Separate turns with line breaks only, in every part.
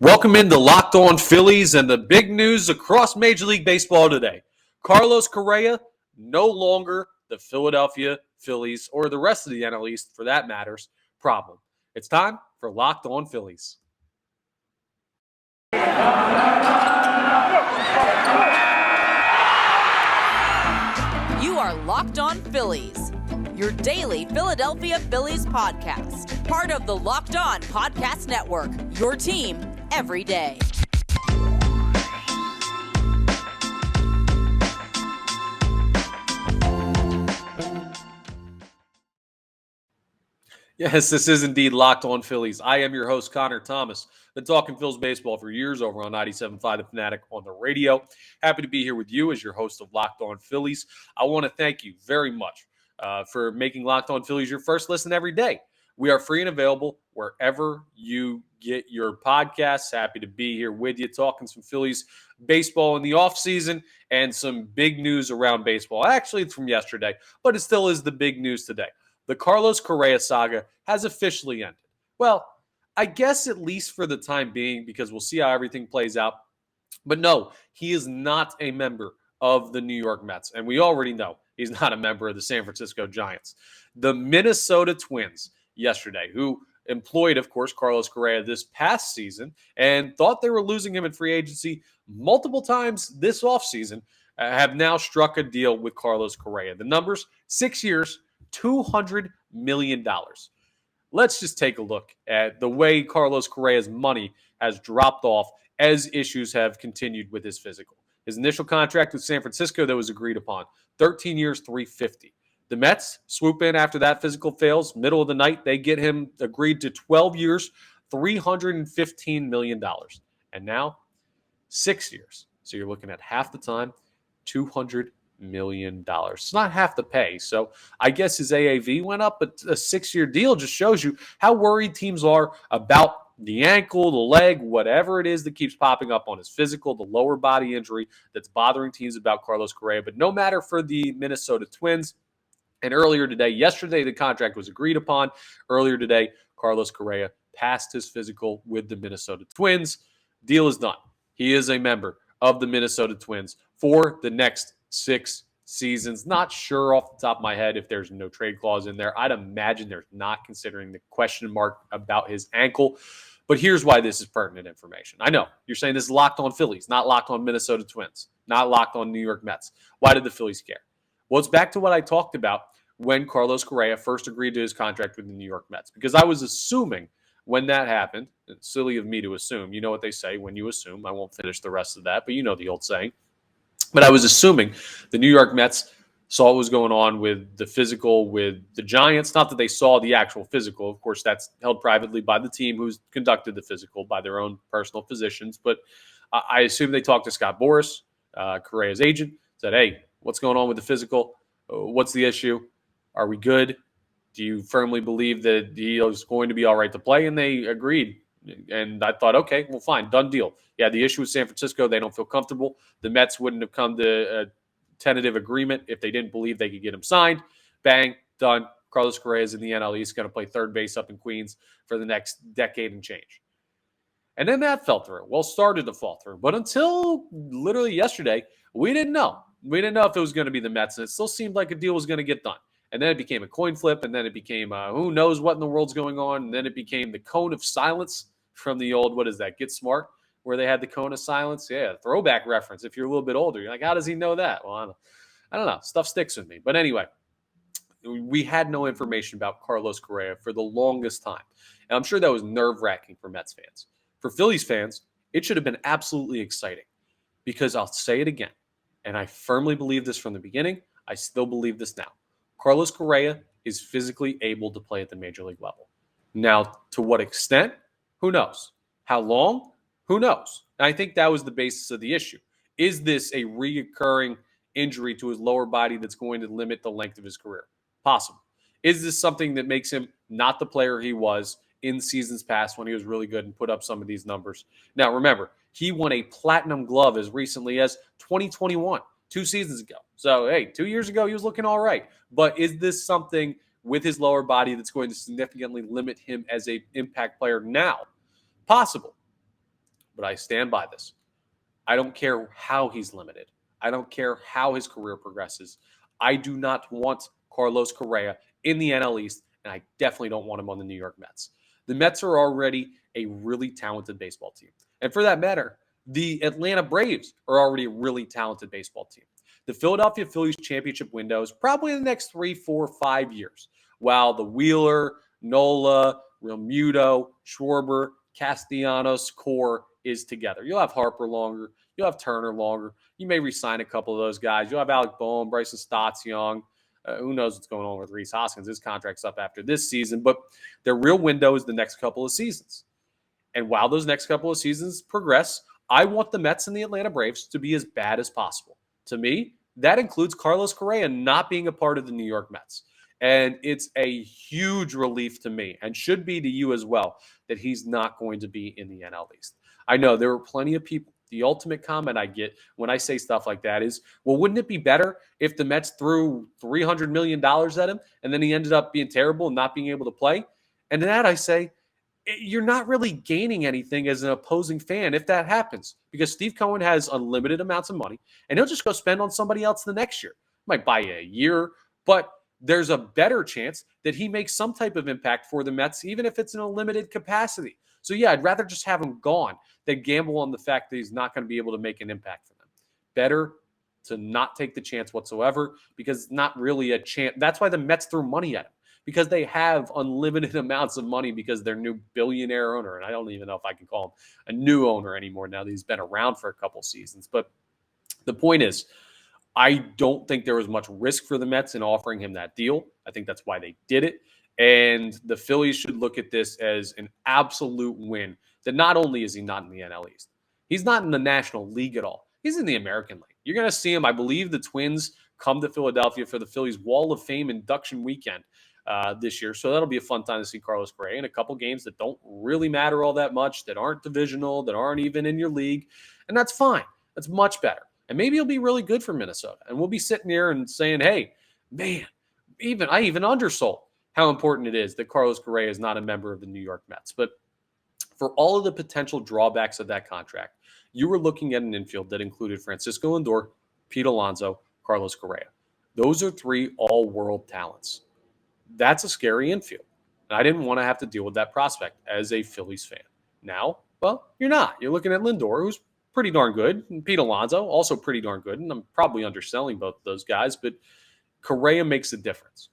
Welcome into Locked On Phillies and the big news across Major League Baseball today. Carlos Correa, no longer the Philadelphia Phillies, or the rest of the NL East for that matters, problem. It's time for Locked On Phillies.
You are Locked On Phillies, your daily Philadelphia Phillies podcast. Part of the Locked On Podcast Network, your team every day.
Yes, this is indeed Locked On Phillies. I am your host, Connor Thomas. Been talking Phil's baseball for years over on 97.5 The Fanatic on the radio. Happy to be here with you as your host of Locked On Phillies. I want to thank you very much for making Locked On Phillies your first listen every day. We are free and available wherever you get your podcasts. Happy to be here with you talking some Phillies baseball in the offseason and some big news around baseball. Actually, it's from yesterday, but it still is the big news today. The Carlos Correa saga has officially ended. Well, I guess at least for the time being, because we'll see how everything plays out. But no, he is not a member of the New York Mets. And we already know he's not a member of the San Francisco Giants. The Minnesota Twins yesterday, who employed, of course, Carlos Correa this past season and thought they were losing him in free agency multiple times this offseason, have now struck a deal with Carlos Correa. The numbers, 6 years, $200 million. Let's just take a look at the way Carlos Correa's money has dropped off as issues have continued with his physical. His initial contract with San Francisco that was agreed upon, 13 years, $350. The Mets swoop in after that physical fails. Middle of the night, they get him agreed to 12 years, $315 million. And now, 6 years. So you're looking at half the time, $200 million. It's not half the pay. So I guess his AAV went up, but a 6-year deal just shows you how worried teams are about the ankle, the leg, whatever it is that keeps popping up on his physical, the lower body injury that's bothering teams about Carlos Correa. But no matter for the Minnesota Twins. And yesterday, the contract was agreed upon. Earlier today, Carlos Correa passed his physical with the Minnesota Twins. Deal is done. He is a member of the Minnesota Twins for the next 6 seasons. Not sure off the top of my head if there's no trade clause in there. I'd imagine there's not, considering the question mark about his ankle. But here's why this is pertinent information. I know you're saying this is Locked On Phillies, not Locked On Minnesota Twins, not Locked On New York Mets. Why did the Phillies care? Well, it's back to what I talked about when Carlos Correa first agreed to his contract with the New York Mets. Because I was assuming when that happened, it's silly of me to assume, you know what they say, when you assume. I won't finish the rest of that, but you know the old saying. But I was assuming the New York Mets saw what was going on with the physical with the Giants. Not that they saw the actual physical. Of course, that's held privately by the team who's conducted the physical by their own personal physicians. But I assume they talked to Scott Boras, Correa's agent, said, hey, what's going on with the physical? What's the issue? Are we good? Do you firmly believe that he is going to be all right to play? And they agreed. And I thought, okay, well, fine, done deal. Yeah, the issue with San Francisco, they don't feel comfortable. The Mets wouldn't have come to a tentative agreement if they didn't believe they could get him signed. Bang, done. Carlos Correa is in the NL East, going to play third base up in Queens for the next decade and change. And then that fell through. Well, started to fall through. But until literally yesterday, we didn't know. We didn't know if it was going to be the Mets. And it still seemed like a deal was going to get done. And then it became a coin flip. And then it became who knows what in the world's going on. And then it became the cone of silence from the old, what is that, Get Smart, where they had the cone of silence. Yeah, throwback reference if you're a little bit older. You're like, how does he know that? Well, I don't know. Stuff sticks with me. But anyway, we had no information about Carlos Correa for the longest time. And I'm sure that was nerve-wracking for Mets fans. For Phillies fans, it should have been absolutely exciting because I'll say it again, and I firmly believe this from the beginning. I still believe this now. Carlos Correa is physically able to play at the major league level. Now, to what extent? Who knows? How long? Who knows? And I think that was the basis of the issue. Is this a reoccurring injury to his lower body that's going to limit the length of his career? Possible. Is this something that makes him not the player he was in seasons past when he was really good and put up some of these numbers? Now, remember, he won a platinum glove as recently as 2021, 2 seasons ago. So, hey, 2 years ago, he was looking all right. But is this something with his lower body that's going to significantly limit him as an impact player now? Possible. but I stand by this. I don't care how he's limited. I don't care how his career progresses. I do not want Carlos Correa in the NL East, and I definitely don't want him on the New York Mets. The Mets are already a really talented baseball team. And for that matter, the Atlanta Braves are already a really talented baseball team. The Philadelphia Phillies championship window is probably in the next 3, 4, 5 years, while the Wheeler, Nola, Realmuto, Schwarber, Castellanos core is together. You'll have Harper longer. You'll have Turner longer. You may re-sign a couple of those guys. You'll have Alec Boehm, Bryson Stott's young. Who knows what's going on with Rhys Hoskins? His contract's up after this season, but their real window is the next couple of seasons. And while those next couple of seasons progress, I want the Mets and the Atlanta Braves to be as bad as possible. To me, that includes Carlos Correa not being a part of the New York Mets. And it's a huge relief to me, and should be to you as well, that he's not going to be in the NL East. I know there were plenty of people. The ultimate comment I get when I say stuff like that is, well, wouldn't it be better if the Mets threw $300 million at him and then he ended up being terrible and not being able to play? And to that I say, you're not really gaining anything as an opposing fan if that happens, because Steve Cohen has unlimited amounts of money and he'll just go spend on somebody else the next year. Might buy you a year, but there's a better chance that he makes some type of impact for the Mets, even if it's in a limited capacity. So yeah, I'd rather just have him gone than gamble on the fact that he's not going to be able to make an impact for them. Better to not take the chance whatsoever, because it's not really a chance. That's why the Mets threw money at him, because they have unlimited amounts of money because their new billionaire owner, and I don't even know if I can call him a new owner anymore now that he's been around for a couple seasons. But the point is, I don't think there was much risk for the Mets in offering him that deal. I think that's why they did it. And the Phillies should look at this as an absolute win, that not only is he not in the NL East, he's not in the National League at all. He's in the American League. You're going to see him. I believe the Twins come to Philadelphia for the Phillies Wall of Fame induction weekend this year. So that'll be a fun time to see Carlos Correa in a couple games that don't really matter all that much, that aren't divisional, that aren't even in your league. And that's fine. That's much better. And maybe he'll be really good for Minnesota. And we'll be sitting here and saying, hey, man, I even undersold how important it is that Carlos Correa is not a member of the New York Mets. But for all of the potential drawbacks of that contract, you were looking at an infield that included Francisco Lindor, Pete Alonso, Carlos Correa. Those are 3 all-world talents. That's a scary infield. And I didn't want to have to deal with that prospect as a Phillies fan. Now, well, you're not. You're looking at Lindor, who's pretty darn good, and Pete Alonso, also pretty darn good. And I'm probably underselling both of those guys, but Correa makes a difference.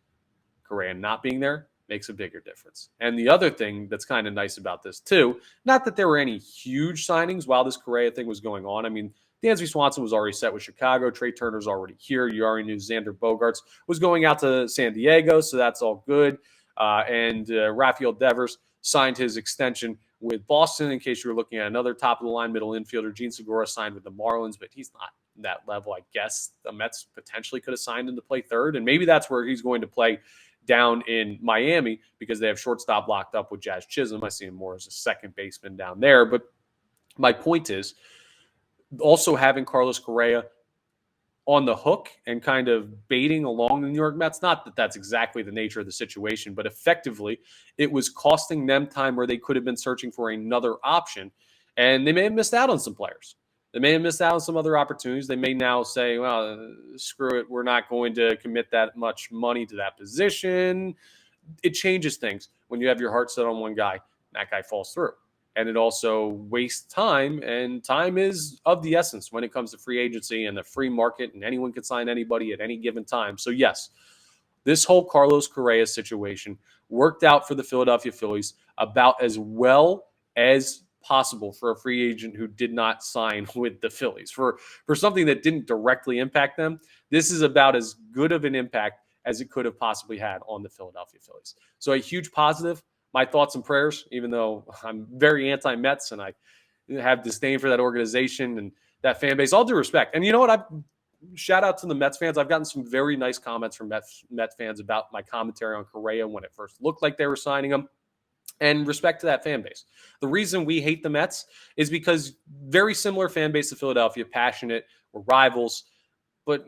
Correa not being there makes a bigger difference. And the other thing that's kind of nice about this too, not that there were any huge signings while this Correa thing was going on. I mean, Dansby Swanson was already set with Chicago. Trey Turner's already here. You already knew Xander Bogaerts was going out to San Diego, so that's all good. And Rafael Devers signed his extension with Boston. In case you were looking at another top-of-the-line middle infielder, Gene Segura signed with the Marlins, but he's not that level. I guess the Mets potentially could have signed him to play third, and maybe that's where he's going to play down in Miami, because they have shortstop locked up with Jazz Chisholm. I see him more as a second baseman down there. But my point is, also having Carlos Correa on the hook and kind of baiting along the New York Mets, not that that's exactly the nature of the situation, but effectively it was costing them time where they could have been searching for another option, and they may have missed out on some players. They may have missed out on some other opportunities. They may now say, well, screw it, we're not going to commit that much money to that position. It changes things when you have your heart set on one guy, and that guy falls through. And it also wastes time, and time is of the essence when it comes to free agency and the free market, and anyone can sign anybody at any given time. So yes, this whole Carlos Correa situation worked out for the Philadelphia Phillies about as well as possible for a free agent who did not sign with the Phillies. For something that didn't directly impact them, this is about as good of an impact as it could have possibly had on the Philadelphia Phillies. So a huge positive. My thoughts and prayers, even though I'm very anti-Mets and I have disdain for that organization and that fan base, all due respect. And you know what? Shout out to the Mets fans. I've gotten some very nice comments from Mets fans about my commentary on Correa when it first looked like they were signing him. And respect to that fan base. The reason we hate the Mets is because very similar fan base to Philadelphia, passionate, we're rivals. But,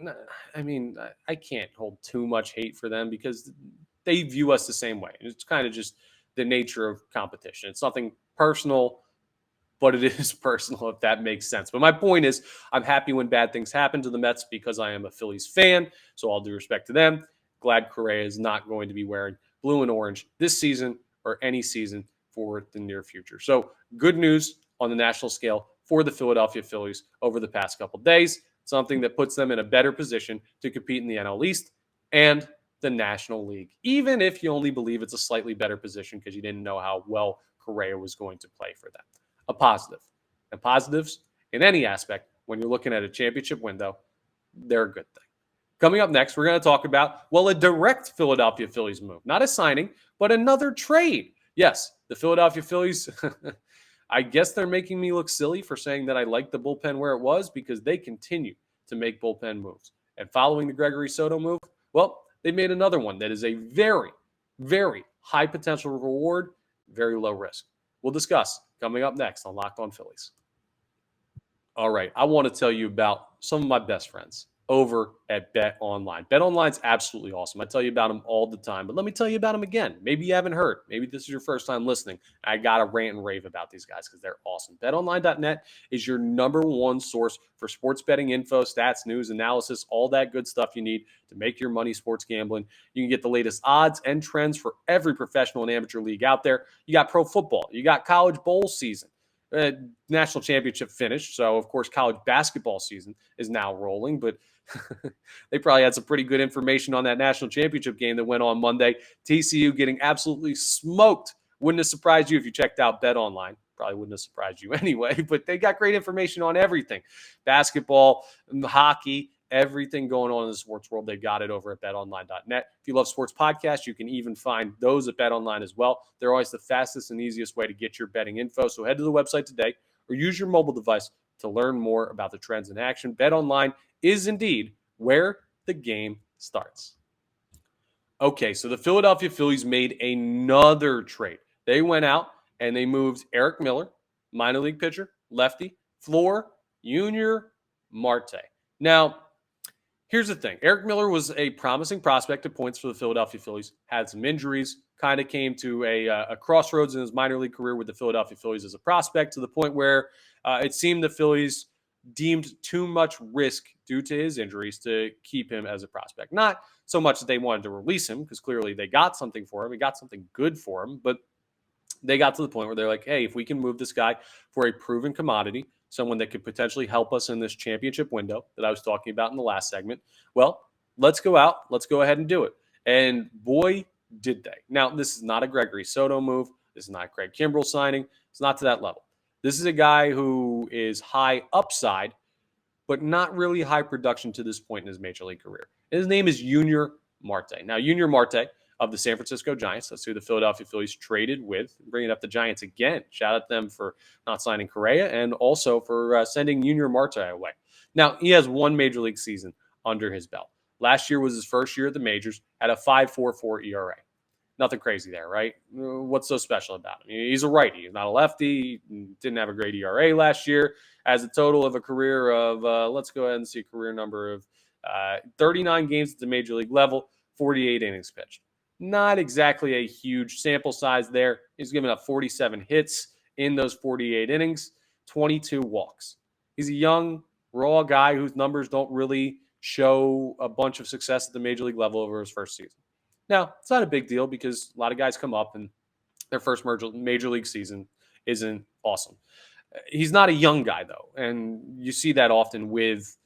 I mean, I can't hold too much hate for them because they view us the same way. It's kind of just the nature of competition. It's nothing personal. but it is personal, if that makes sense. But my point is, I'm happy when bad things happen to the Mets because I am a Phillies fan. So all due respect to them, glad Correa is not going to be wearing blue and orange this season or any season for the near future. So good news on the national scale for the Philadelphia Phillies over the past couple days, something that puts them in a better position to compete in the NL East and the National League, even if you only believe it's a slightly better position because you didn't know how well Correa was going to play for them. A positive. And positives in any aspect, when you're looking at a championship window, they're a good thing. Coming up next, we're going to talk about, a direct Philadelphia Phillies move. Not a signing, but another trade. Yes, the Philadelphia Phillies, I guess they're making me look silly for saying that I like the bullpen where it was because they continue to make bullpen moves. And following the Gregory Soto move, they made another one that is a very, very high potential reward, very low risk. We'll discuss coming up next on Locked On Phillies. All right, I want to tell you about some of my best friends over at Bet Online. Bet Online's absolutely awesome. I tell you about them all the time, but let me tell you about them again. Maybe you haven't heard. Maybe this is your first time listening. I got to rant and rave about these guys because they're awesome. BetOnline.net is your number one source for sports betting info, stats, news, analysis, all that good stuff you need to make your money sports gambling. You can get the latest odds and trends for every professional and amateur league out there. You got pro football. You got college bowl season. National championship finished, so of course college basketball season is now rolling, but they probably had some pretty good information on that national championship game that went on Monday. TCU getting absolutely smoked. Wouldn't have surprised you if you checked out Bet Online. Probably wouldn't have surprised you anyway, but they got great information on everything. Basketball, hockey, everything going on in the sports world, they got it over at betonline.net. If you love sports podcasts, you can even find those at BetOnline as well. They're always the fastest and easiest way to get your betting info. So head to the website today or use your mobile device to learn more about the trends in action. BetOnline is indeed where the game starts. Okay, so the Philadelphia Phillies made another trade. They went out and they moved Eric Miller, minor league pitcher, lefty, floor, Yunior Marte. Now, here's the thing. Eric Miller was a promising prospect at points for the Philadelphia Phillies, had some injuries, kind of came to a crossroads in his minor league career with the Philadelphia Phillies as a prospect to the point where it seemed the Phillies deemed too much risk due to his injuries to keep him as a prospect. Not so much that they wanted to release him because clearly they got something for him. They got something good for him, but they got to the point where they're like, hey, if we can move this guy for a proven commodity, someone that could potentially help us in this championship window that I was talking about in the last segment, let's go out. Let's go ahead and do it. And boy, did they. Now, this is not a Gregory Soto move. This is not Craig Kimbrell signing. It's not to that level. This is a guy who is high upside, but not really high production to this point in his major league career. His name is Yunior Marte. Now, Yunior Marte of the San Francisco Giants, that's who the Philadelphia Phillies traded with, bringing up the Giants again. Shout out to them for not signing Correa and also for sending Yunior Marte away. Now, he has one major league season under his belt. Last year was his first year at the majors at a 5.44 ERA. Nothing crazy there, right? What's so special about him? He's a righty. He's not a lefty. He didn't have a great ERA last year. Has a total of a career of, let's go ahead and see, career number of 39 games at the major league level, 48 innings pitched. Not exactly a huge sample size there. He's given up 47 hits in those 48 innings, 22 walks. He's a young, raw guy whose numbers don't really show a bunch of success at the major league level over his first season. Now, it's not a big deal because a lot of guys come up and their first major league season isn't awesome. He's not a young guy, though, and you see that often with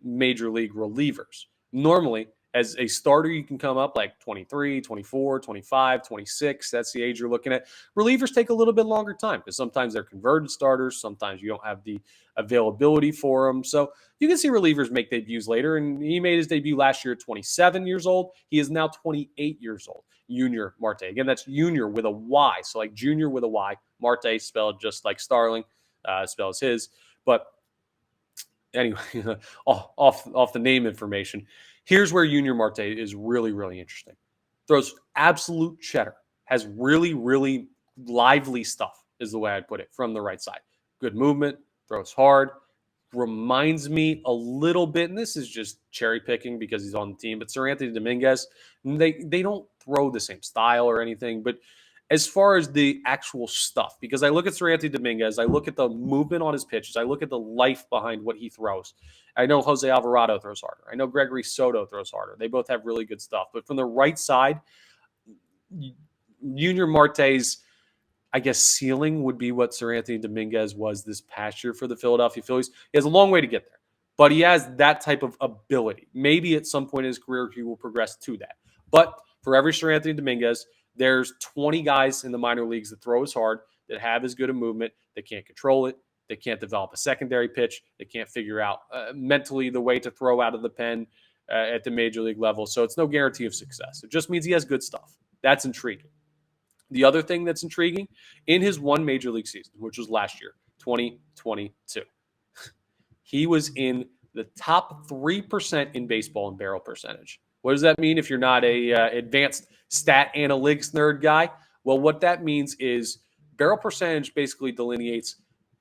major league relievers. Normally, as a starter, you can come up like 23, 24, 25, 26. That's the age you're looking at. Relievers take a little bit longer time because sometimes they're converted starters. Sometimes you don't have the availability for them. So you can see relievers make debuts later. And he made his debut last year at 27 years old. He is now 28 years old. Yunior Marte. Again, that's Junior with a Y. So like Junior with a Y. Marte spelled just like Starling spells his. But anyway, off the name information. Here's where Yunior Marte is really, really interesting. Throws absolute cheddar. Has really, really lively stuff is the way I'd put it from the right side. Good movement. Throws hard. Reminds me a little bit, and this is just cherry picking because he's on the team, but Sir Anthony Dominguez, they don't throw the same style or anything, but as far as the actual stuff, because I look at Seranthony Dominguez, I look at the movement on his pitches, I look at the life behind what he throws. I know Jose Alvarado throws harder. I know Gregory Soto throws harder. They both have really good stuff. But from the right side, Yunior Marte's, I guess, ceiling would be what Seranthony Dominguez was this past year for the Philadelphia Phillies. He has a long way to get there, but he has that type of ability. Maybe at some point in his career, he will progress to that. But for every Seranthony Dominguez, there's 20 guys in the minor leagues that throw as hard, that have as good a movement, that can't control it, they can't develop a secondary pitch, they can't figure out mentally the way to throw out of the pen at the major league level. So it's no guarantee of success. It just means he has good stuff. That's intriguing. The other thing that's intriguing, in his one major league season, which was last year, 2022, he was in the top 3% in baseball in barrel percentage. What does that mean if you're not a advanced stat analytics nerd guy? Well, what that means is barrel percentage basically delineates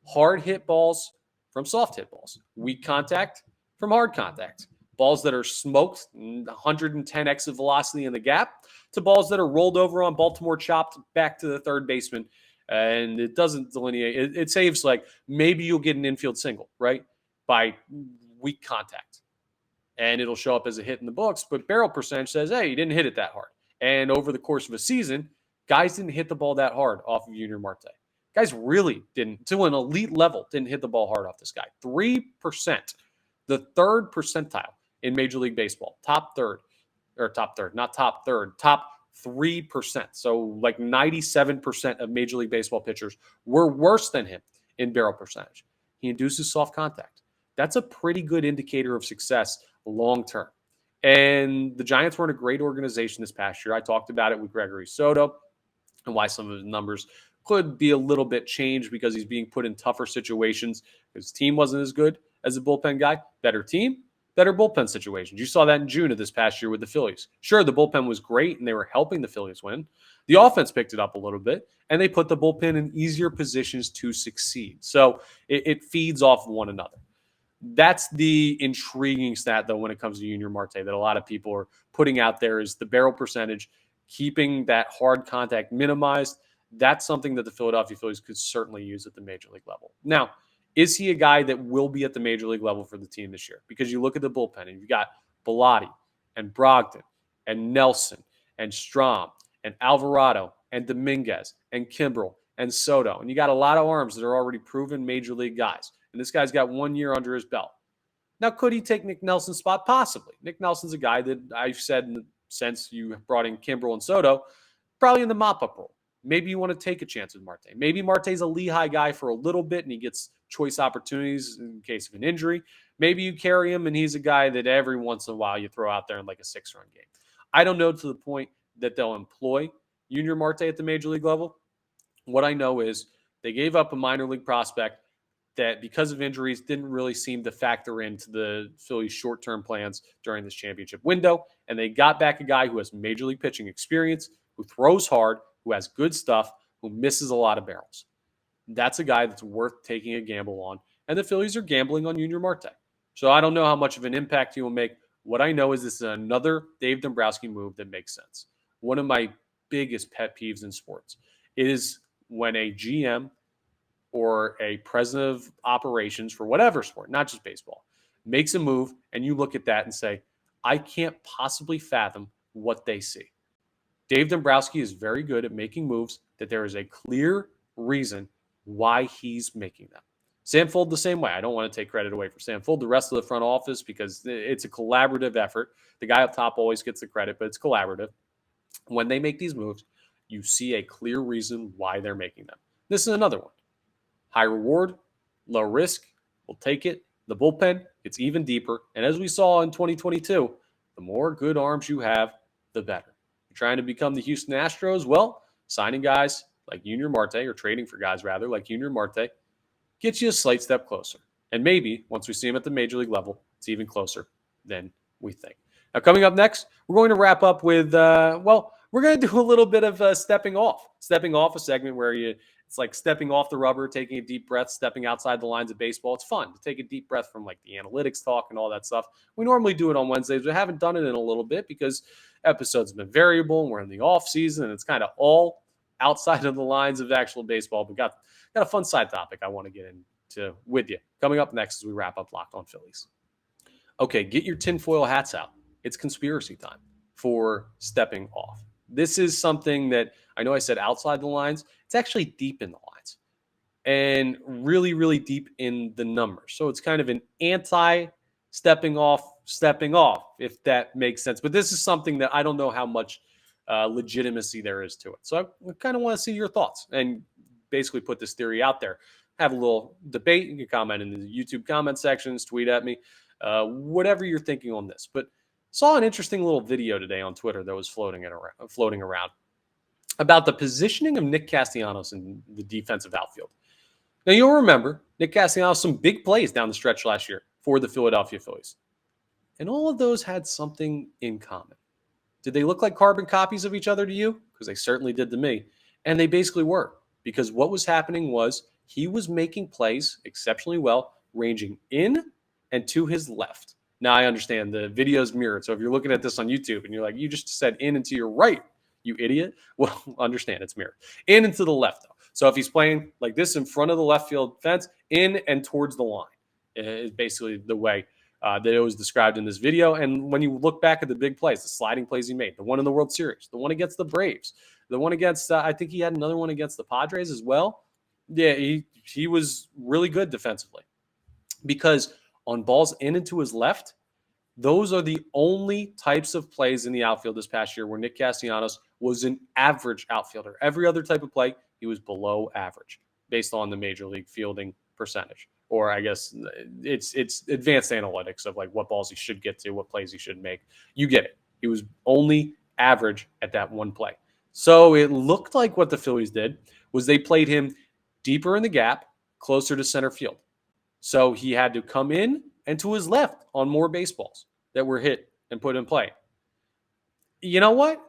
hard hit balls from soft hit balls, weak contact from hard contact, balls that are smoked, 110 exit velocity in the gap, to balls that are rolled over on Baltimore chopped back to the third baseman. And it doesn't delineate. It saves, like, maybe you'll get an infield single, right, by weak contact. And it'll show up as a hit in the books. But barrel percentage says, hey, you didn't hit it that hard. And over the course of a season, guys didn't hit the ball that hard off of Yunior Marte. Guys really didn't, to an elite level, didn't hit the ball hard off this guy. 3%, the third percentile in Major League Baseball. Top 3%. Top 3%. So like 97% of Major League Baseball pitchers were worse than him in barrel percentage. He induces soft contact. That's a pretty good indicator of success long term. And the Giants weren't a great organization this past year. I talked about it with Gregory Soto and why some of his numbers could be a little bit changed because he's being put in tougher situations. His team wasn't as good as a bullpen guy. Better team, better bullpen situations. You saw that in June of this past year with the Phillies. Sure, the bullpen was great, and they were helping the Phillies win. The offense picked it up a little bit, and they put the bullpen in easier positions to succeed. So it feeds off one another. That's the intriguing stat, though, when it comes to Yunior Marte that a lot of people are putting out there is the barrel percentage, keeping that hard contact minimized. That's something that the Philadelphia Phillies could certainly use at the major league level. Now, is he a guy that will be at the major league level for the team this year? Because you look at the bullpen and you've got Bilotti and Brogdon and Nelson and Strahm and Alvarado and Dominguez and Kimbrel and Soto. And you got a lot of arms that are already proven major league guys. And this guy's got 1 year under his belt. Now, could he take Nick Nelson's spot? Possibly. Nick Nelson's a guy that I've said since you brought in Kimbrel and Soto, probably in the mop-up role. Maybe you want to take a chance with Marte. Maybe Marte's a Lehigh guy for a little bit and he gets choice opportunities in case of an injury. Maybe you carry him and he's a guy that every once in a while you throw out there in like a 6-run game. I don't know to the point that they'll employ Yunior Marte at the major league level. What I know is they gave up a minor league prospect that because of injuries didn't really seem to factor into the Phillies' short-term plans during this championship window. And they got back a guy who has major league pitching experience, who throws hard, who has good stuff, who misses a lot of barrels. That's a guy that's worth taking a gamble on. And the Phillies are gambling on Yunior Marte. So I don't know how much of an impact he will make. What I know is this is another Dave Dombrowski move that makes sense. One of my biggest pet peeves in sports is when a GM or a president of operations for whatever sport, not just baseball, makes a move and you look at that and say, I can't possibly fathom what they see. Dave Dombrowski is very good at making moves that there is a clear reason why he's making them. Sam Fuld the same way. I don't want to take credit away from Sam Fuld, the rest of the front office, because it's a collaborative effort. The guy up top always gets the credit, but it's collaborative. When they make these moves, you see a clear reason why they're making them. This is another one. High reward, low risk. We'll take it. The bullpen, it's even deeper. And as we saw in 2022, the more good arms you have, the better. You're trying to become the Houston Astros? Well, signing guys like Yunior Marte, or trading for guys rather, like Yunior Marte, gets you a slight step closer. And maybe, once we see him at the major league level, it's even closer than we think. Now, coming up next, we're going to wrap up with, we're going to do a little bit of stepping off. Stepping off, a segment where it's like stepping off the rubber, taking a deep breath, stepping outside the lines of baseball. It's fun to take a deep breath from like the analytics talk and all that stuff. We normally do it on Wednesdays. We haven't done it in a little bit because episodes have been variable and we're in the off season and it's kind of all outside of the lines of actual baseball, but got a fun side topic I want to get into with you. Coming up next as we wrap up Locked On Phillies. Okay, get your tinfoil hats out. It's conspiracy time for stepping off. This is something that I know I said outside the lines. It's actually deep in the lines and really, really deep in the numbers. So it's kind of an anti-stepping off, if that makes sense. But this is something that I don't know how much legitimacy there is to it. So I kind of want to see your thoughts and basically put this theory out there. Have a little debate. You can comment in the YouTube comment sections, tweet at me, whatever you're thinking on this. But saw an interesting little video today on Twitter that was floating around about the positioning of Nick Castellanos in the defensive outfield. Now, you'll remember Nick Castellanos, some big plays down the stretch last year for the Philadelphia Phillies. And all of those had something in common. Did they look like carbon copies of each other to you? Because they certainly did to me. And they basically were. Because what was happening was he was making plays exceptionally well, ranging in and to his left. Now, I understand the video's mirrored. So if you're looking at this on YouTube and you're like, you just said in and to your right, you idiot. Well, understand it's mirrored. In and to the left, though. So if he's playing like this in front of the left field fence, in and towards the line is basically the way that it was described in this video. And when you look back at the big plays, the sliding plays he made, the one in the World Series, the one against the Braves, the one against, I think he had another one against the Padres as well. Yeah, he was really good defensively because on balls in and to his left, those are the only types of plays in the outfield this past year where Nick Castellanos was an average outfielder. Every other type of play, he was below average based on the major league fielding percentage. Or I guess it's advanced analytics of like what balls he should get to, what plays he should make. You get it. He was only average at that one play. So it looked like what the Phillies did was they played him deeper in the gap, closer to center field. So he had to come in and to his left on more baseballs that were hit and put in play. You know what?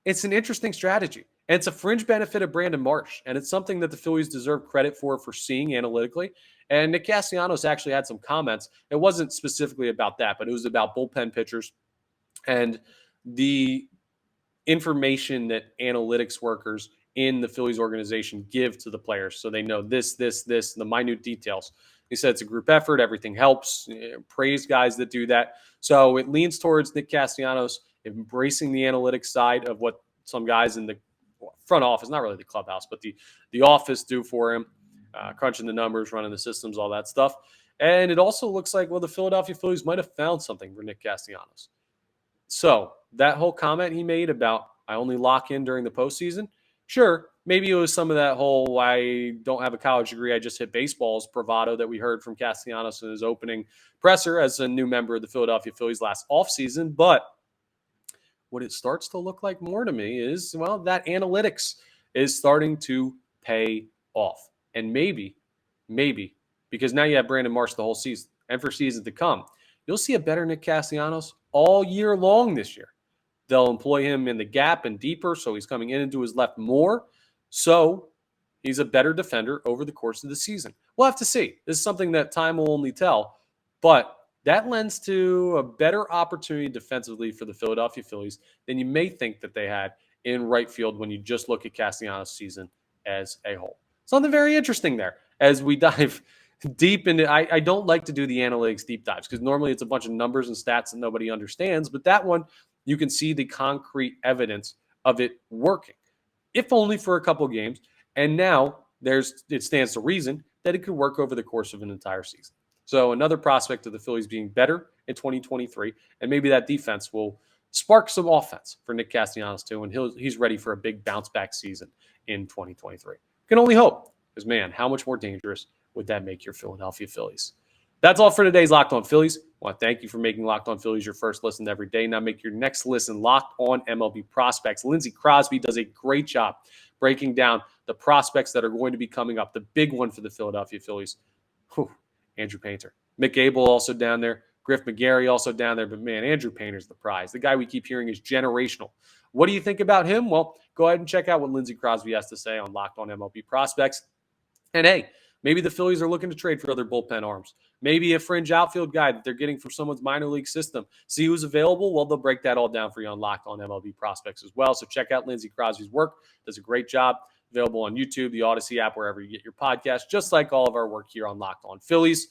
It's an interesting strategy. And it's a fringe benefit of Brandon Marsh. And it's something that the Phillies deserve credit for seeing analytically. And Nick Castellanos actually had some comments. It wasn't specifically about that, but it was about bullpen pitchers and the information that analytics workers in the Phillies organization give to the players so they know this, the minute details. He said it's a group effort. Everything helps. Praise guys that do that. So it leans towards Nick Castellanos embracing the analytics side of what some guys in the front office, not really the clubhouse, but the office do for him, crunching the numbers, running the systems, all that stuff. And it also looks like, well, the Philadelphia Phillies might have found something for Nick Castellanos. So that whole comment he made about I only lock in during the postseason, sure, maybe it was some of that whole I don't have a college degree, I just hit baseballs bravado that we heard from Castellanos in his opening presser as a new member of the Philadelphia Phillies last offseason. But what it starts to look like more to me is, well, that analytics is starting to pay off. And maybe, because now you have Brandon Marsh the whole season and for seasons to come, you'll see a better Nick Castellanos all year long this year. They'll employ him in the gap and deeper, so he's coming in into his left more. So he's a better defender over the course of the season. We'll have to see. This is something that time will only tell. But that lends to a better opportunity defensively for the Philadelphia Phillies than you may think that they had in right field when you just look at Castellanos' season as a whole. Something very interesting there as we dive deep into. I don't like to do the analytics deep dives because normally it's a bunch of numbers and stats that nobody understands. But that one, you can see the concrete evidence of it working, if only for a couple games. And now it stands to reason that it could work over the course of an entire season. So another prospect of the Phillies being better in 2023, and maybe that defense will spark some offense for Nick Castellanos too, and he's ready for a big bounce-back season in 2023. Can only hope, because, man, how much more dangerous would that make your Philadelphia Phillies? That's all for today's Locked On Phillies. I want to thank you for making Locked On Phillies your first listen every day. Now make your next listen Locked On MLB Prospects. Lindsey Crosby does a great job breaking down the prospects that are going to be coming up. The big one for the Philadelphia Phillies, Andrew Painter. Mick Abel also down there. Griff McGarry also down there. But, man, Andrew Painter's the prize. The guy we keep hearing is generational. What do you think about him? Well, go ahead and check out what Lindsey Crosby has to say on Locked On MLB Prospects. And, hey, maybe the Phillies are looking to trade for other bullpen arms. Maybe a fringe outfield guy that they're getting from someone's minor league system. See who's available? Well, they'll break that all down for you on Locked On MLB Prospects as well. So check out Lindsey Crosby's work. Does a great job available on YouTube, the Odyssey app, wherever you get your podcast, just like all of our work here on Locked On Phillies.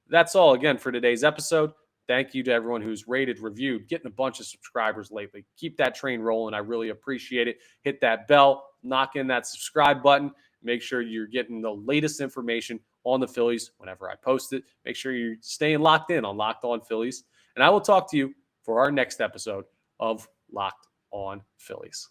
That's all again for today's episode. Thank you to everyone who's rated, reviewed, getting a bunch of subscribers lately. Keep that train rolling. I really appreciate it. Hit that bell, knock in that subscribe button. Make sure you're getting the latest information on the Phillies whenever I post it. Make sure you're staying locked in on Locked On Phillies. And I will talk to you for our next episode of Locked On Phillies.